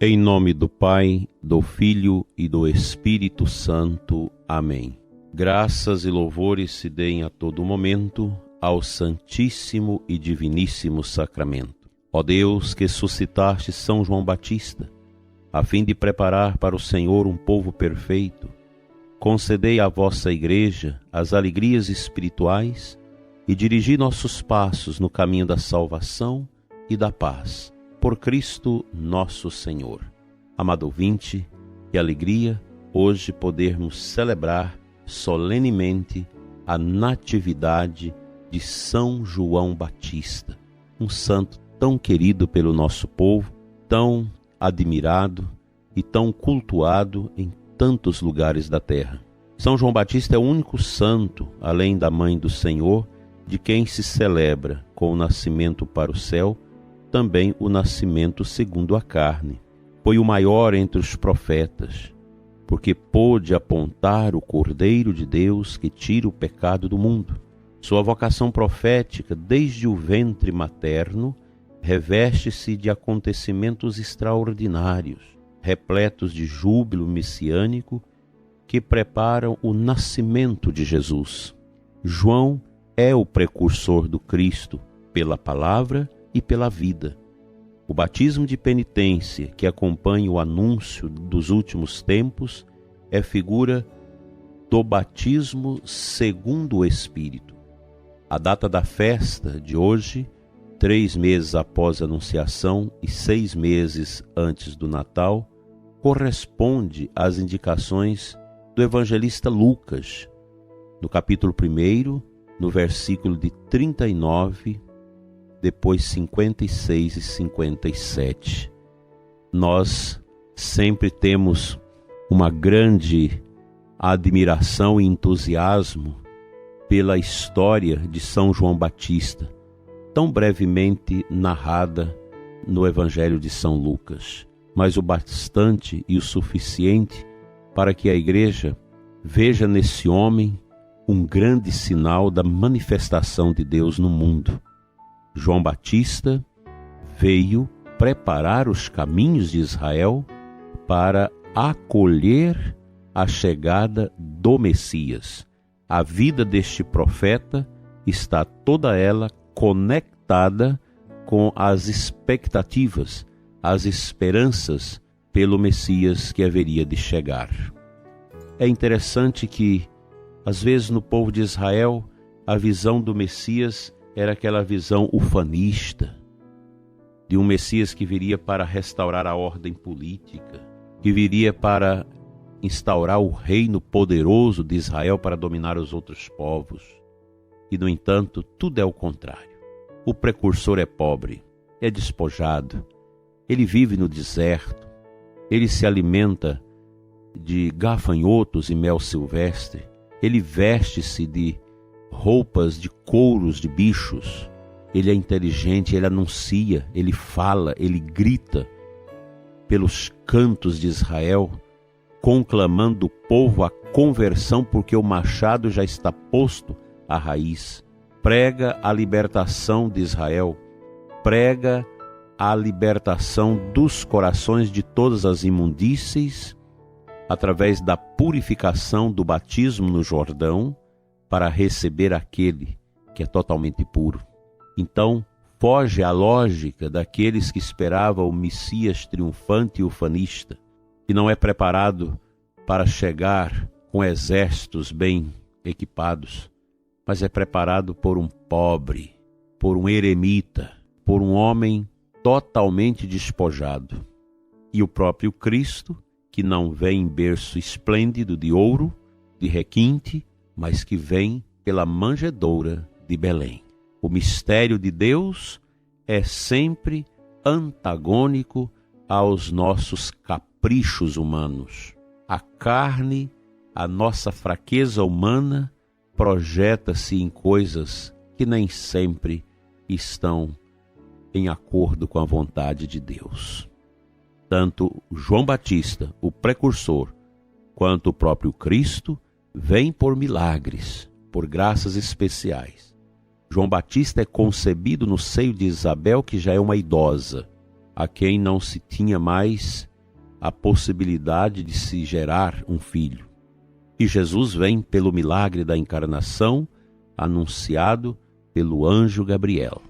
Em nome do Pai, do Filho e do Espírito Santo. Amém. Graças e louvores se deem a todo momento ao Santíssimo e Diviníssimo Sacramento. Ó Deus, que suscitaste São João Batista, a fim de preparar para o Senhor um povo perfeito, concedei à vossa Igreja as alegrias espirituais e dirigi nossos passos no caminho da salvação e da paz. Por Cristo nosso Senhor. Amado ouvinte, que alegria hoje podermos celebrar solenemente a natividade de São João Batista, um santo tão querido pelo nosso povo, tão admirado e tão cultuado em tantos lugares da terra. São João Batista é o único santo, além da Mãe do Senhor, de quem se celebra com o nascimento para o céu, também o nascimento segundo a carne. Foi o maior entre os profetas, porque pôde apontar o Cordeiro de Deus que tira o pecado do mundo. Sua vocação profética, desde o ventre materno, reveste-se de acontecimentos extraordinários, repletos de júbilo messiânico, que preparam o nascimento de Jesus. João é o precursor do Cristo, pela palavra e pela vida. O batismo de penitência que acompanha o anúncio dos últimos tempos é figura do batismo segundo o Espírito. A data da festa de hoje, 3 meses após a Anunciação e 6 meses antes do Natal, corresponde às indicações do evangelista Lucas, no capítulo 1, no versículo de 39, depois 56 e 57. Nós sempre temos uma grande admiração e entusiasmo pela história de São João Batista, tão brevemente narrada no Evangelho de São Lucas, mas o bastante e o suficiente para que a Igreja veja nesse homem um grande sinal da manifestação de Deus no mundo. João Batista veio preparar os caminhos de Israel para acolher a chegada do Messias. A vida deste profeta está toda ela conectada com as expectativas, as esperanças pelo Messias que haveria de chegar. É interessante que, às vezes, no povo de Israel, a visão do Messias era aquela visão ufanista, de um Messias que viria para restaurar a ordem política, que viria para instaurar o reino poderoso de Israel para dominar os outros povos. E, no entanto, tudo é o contrário. O precursor é pobre, é despojado, ele vive no deserto, ele se alimenta de gafanhotos e mel silvestre, ele veste-se de roupas de couros de bichos. Ele é inteligente, ele anuncia, ele fala, ele grita pelos cantos de Israel, conclamando o povo à conversão, porque o machado já está posto à raiz. Prega a libertação de Israel, prega a libertação dos corações de todas as imundícies, através da purificação do batismo no Jordão, para receber aquele que é totalmente puro. Então, foge à lógica daqueles que esperavam o Messias triunfante e ufanista, que não é preparado para chegar com exércitos bem equipados, mas é preparado por um pobre, por um eremita, por um homem totalmente despojado. E o próprio Cristo, que não vem em berço esplêndido de ouro, de requinte, mas que vem pela manjedoura de Belém. O mistério de Deus é sempre antagônico aos nossos caprichos humanos. A carne, a nossa fraqueza humana, projeta-se em coisas que nem sempre estão em acordo com a vontade de Deus. Tanto João Batista, o precursor, quanto o próprio Cristo, vem por milagres, por graças especiais. João Batista é concebido no seio de Isabel, que já é uma idosa, a quem não se tinha mais a possibilidade de se gerar um filho. E Jesus vem pelo milagre da encarnação, anunciado pelo anjo Gabriel.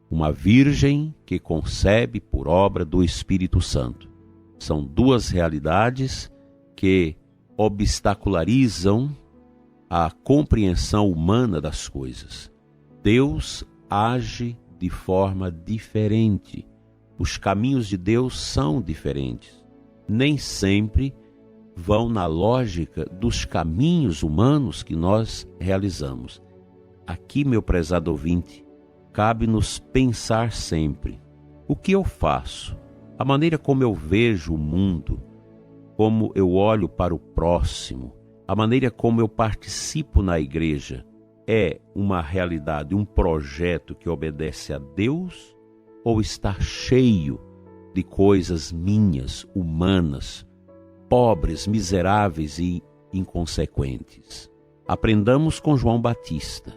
Uma virgem que concebe por obra do Espírito Santo. São duas realidades que obstacularizam a compreensão humana das coisas. Deus age de forma diferente. Os caminhos de Deus são diferentes. Nem sempre vão na lógica dos caminhos humanos que nós realizamos. Aqui, meu prezado ouvinte, cabe-nos pensar sempre: o que eu faço? A maneira como eu vejo o mundo, como eu olho para o próximo, a maneira como eu participo na igreja, é uma realidade, um projeto que obedece a Deus, ou está cheio de coisas minhas, humanas, pobres, miseráveis e inconsequentes? Aprendamos com João Batista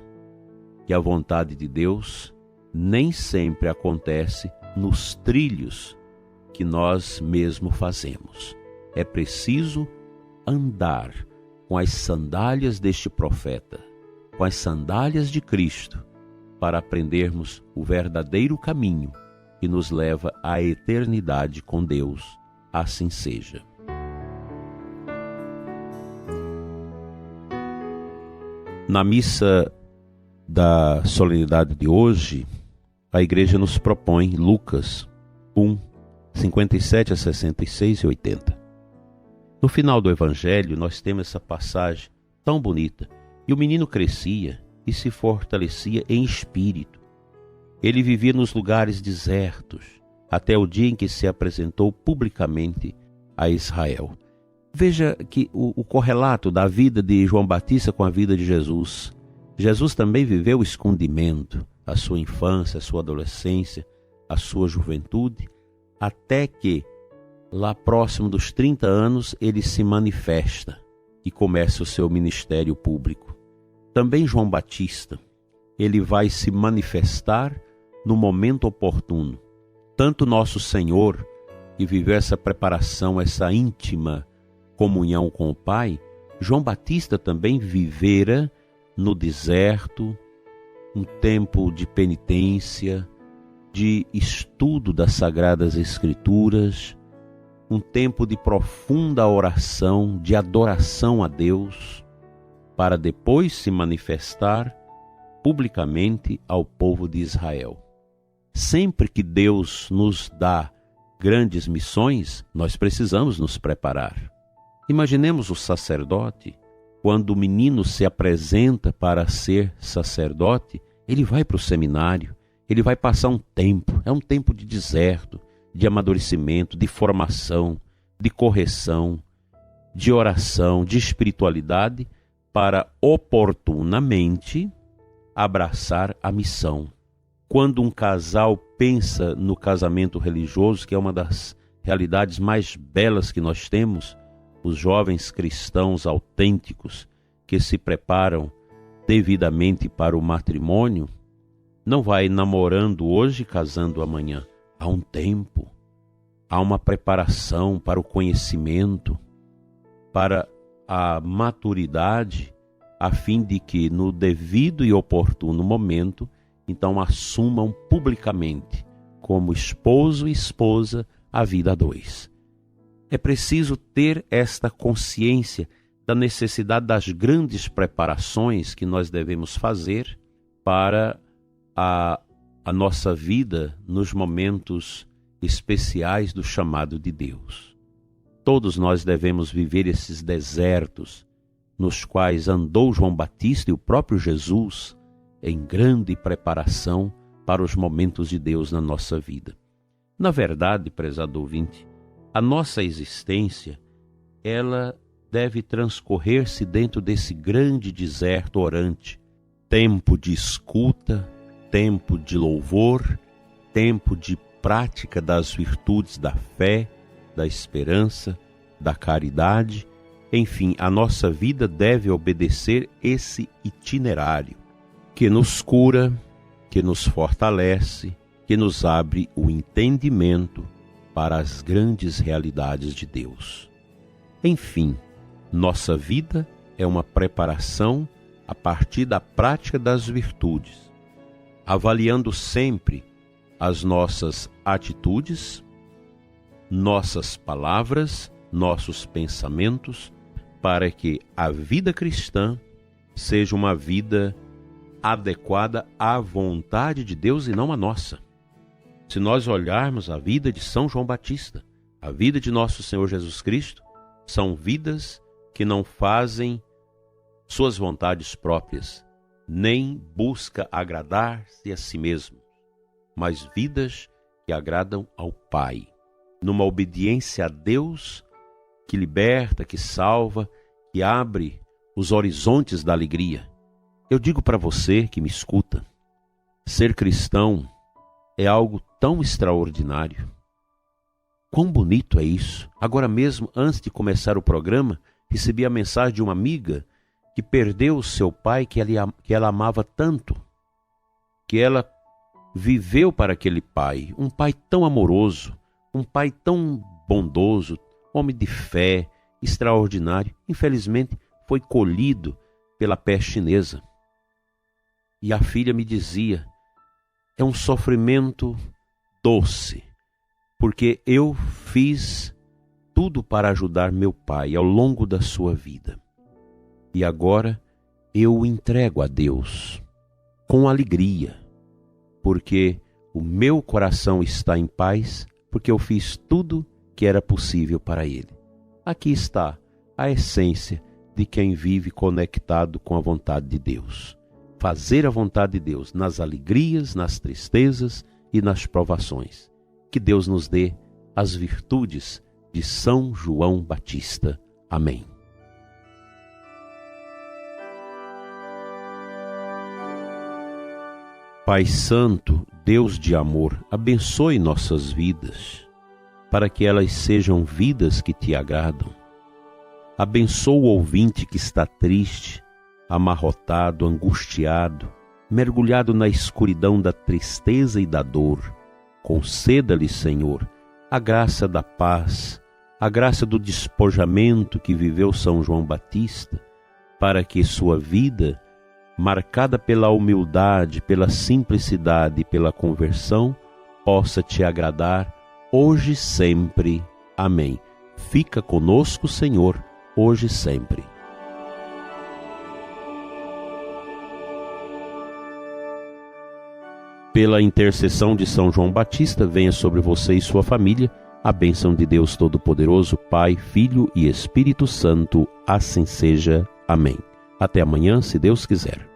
que a vontade de Deus nem sempre acontece nos trilhos que nós mesmos fazemos. É preciso andar com as sandálias deste profeta, com as sandálias de Cristo, para aprendermos o verdadeiro caminho que nos leva à eternidade com Deus. Assim seja. Na missa da solenidade de hoje, a igreja nos propõe Lucas 1, 57 a 66 e 80. No final do Evangelho, nós temos essa passagem tão bonita. E o menino crescia e se fortalecia em espírito. Ele vivia nos lugares desertos, até o dia em que se apresentou publicamente a Israel. Veja que o correlato da vida de João Batista com a vida de Jesus. Jesus também viveu o escondimento, a sua infância, a sua adolescência, a sua juventude, até que, lá próximo dos 30 anos, ele se manifesta e começa o seu ministério público. Também João Batista, ele vai se manifestar no momento oportuno. Tanto nosso Senhor, que viveu essa preparação, essa íntima comunhão com o Pai, João Batista também vivera no deserto, um tempo de penitência, de estudo das Sagradas Escrituras, um tempo de profunda oração, de adoração a Deus, para depois se manifestar publicamente ao povo de Israel. Sempre que Deus nos dá grandes missões, nós precisamos nos preparar. Imaginemos o sacerdote. Quando o menino se apresenta para ser sacerdote, ele vai para o seminário, ele vai passar um tempo, é um tempo de deserto, de amadurecimento, de formação, de correção, de oração, de espiritualidade, para oportunamente abraçar a missão. Quando um casal pensa no casamento religioso, que é uma das realidades mais belas que nós temos, os jovens cristãos autênticos que se preparam devidamente para o matrimônio, não vai namorando hoje e casando amanhã. Há um tempo, há uma preparação para o conhecimento, para a maturidade, a fim de que no devido e oportuno momento, então assumam publicamente, como esposo e esposa, a vida a dois. É preciso ter esta consciência da necessidade das grandes preparações que nós devemos fazer para a nossa vida nos momentos especiais do chamado de Deus. Todos nós devemos viver esses desertos nos quais andou João Batista e o próprio Jesus em grande preparação para os momentos de Deus na nossa vida. Na verdade, prezado ouvinte, a nossa existência, ela deve transcorrer-se dentro desse grande deserto orante. Tempo de escuta, tempo de louvor, tempo de prática das virtudes da fé, da esperança, da caridade. Enfim, a nossa vida deve obedecer esse itinerário que nos cura, que nos fortalece, que nos abre o entendimento, para as grandes realidades de Deus. Enfim, nossa vida é uma preparação a partir da prática das virtudes, avaliando sempre as nossas atitudes, nossas palavras, nossos pensamentos, para que a vida cristã seja uma vida adequada à vontade de Deus e não à nossa. Se nós olharmos a vida de São João Batista, a vida de nosso Senhor Jesus Cristo, são vidas que não fazem suas vontades próprias, nem busca agradar-se a si mesmo, mas vidas que agradam ao Pai, numa obediência a Deus que liberta, que salva, que abre os horizontes da alegria. Eu digo para você que me escuta, ser cristão é algo tão extraordinário. Quão bonito é isso! Agora mesmo, antes de começar o programa, recebi a mensagem de uma amiga que perdeu o seu pai, que ela amava tanto, que ela viveu para aquele pai, um pai tão amoroso, um pai tão bondoso, homem de fé, extraordinário. Infelizmente, foi colhido pela peste chinesa. E a filha me dizia, é um sofrimento doce, porque eu fiz tudo para ajudar meu pai ao longo da sua vida. E agora eu o entrego a Deus com alegria, porque o meu coração está em paz, porque eu fiz tudo que era possível para ele. Aqui está a essência de quem vive conectado com a vontade de Deus. Fazer a vontade de Deus nas alegrias, nas tristezas e nas provações. Que Deus nos dê as virtudes de São João Batista. Amém. Pai Santo, Deus de amor, abençoe nossas vidas, para que elas sejam vidas que te agradam. Abençoa o ouvinte que está triste, amarrotado, angustiado, mergulhado na escuridão da tristeza e da dor. Conceda-lhe, Senhor, a graça da paz, a graça do despojamento que viveu São João Batista, para que sua vida, marcada pela humildade, pela simplicidade e pela conversão, possa te agradar hoje e sempre. Amém. Fica conosco, Senhor, hoje e sempre. Pela intercessão de São João Batista, venha sobre você e sua família a bênção de Deus Todo-Poderoso, Pai, Filho e Espírito Santo. Assim seja. Amém. Até amanhã, se Deus quiser.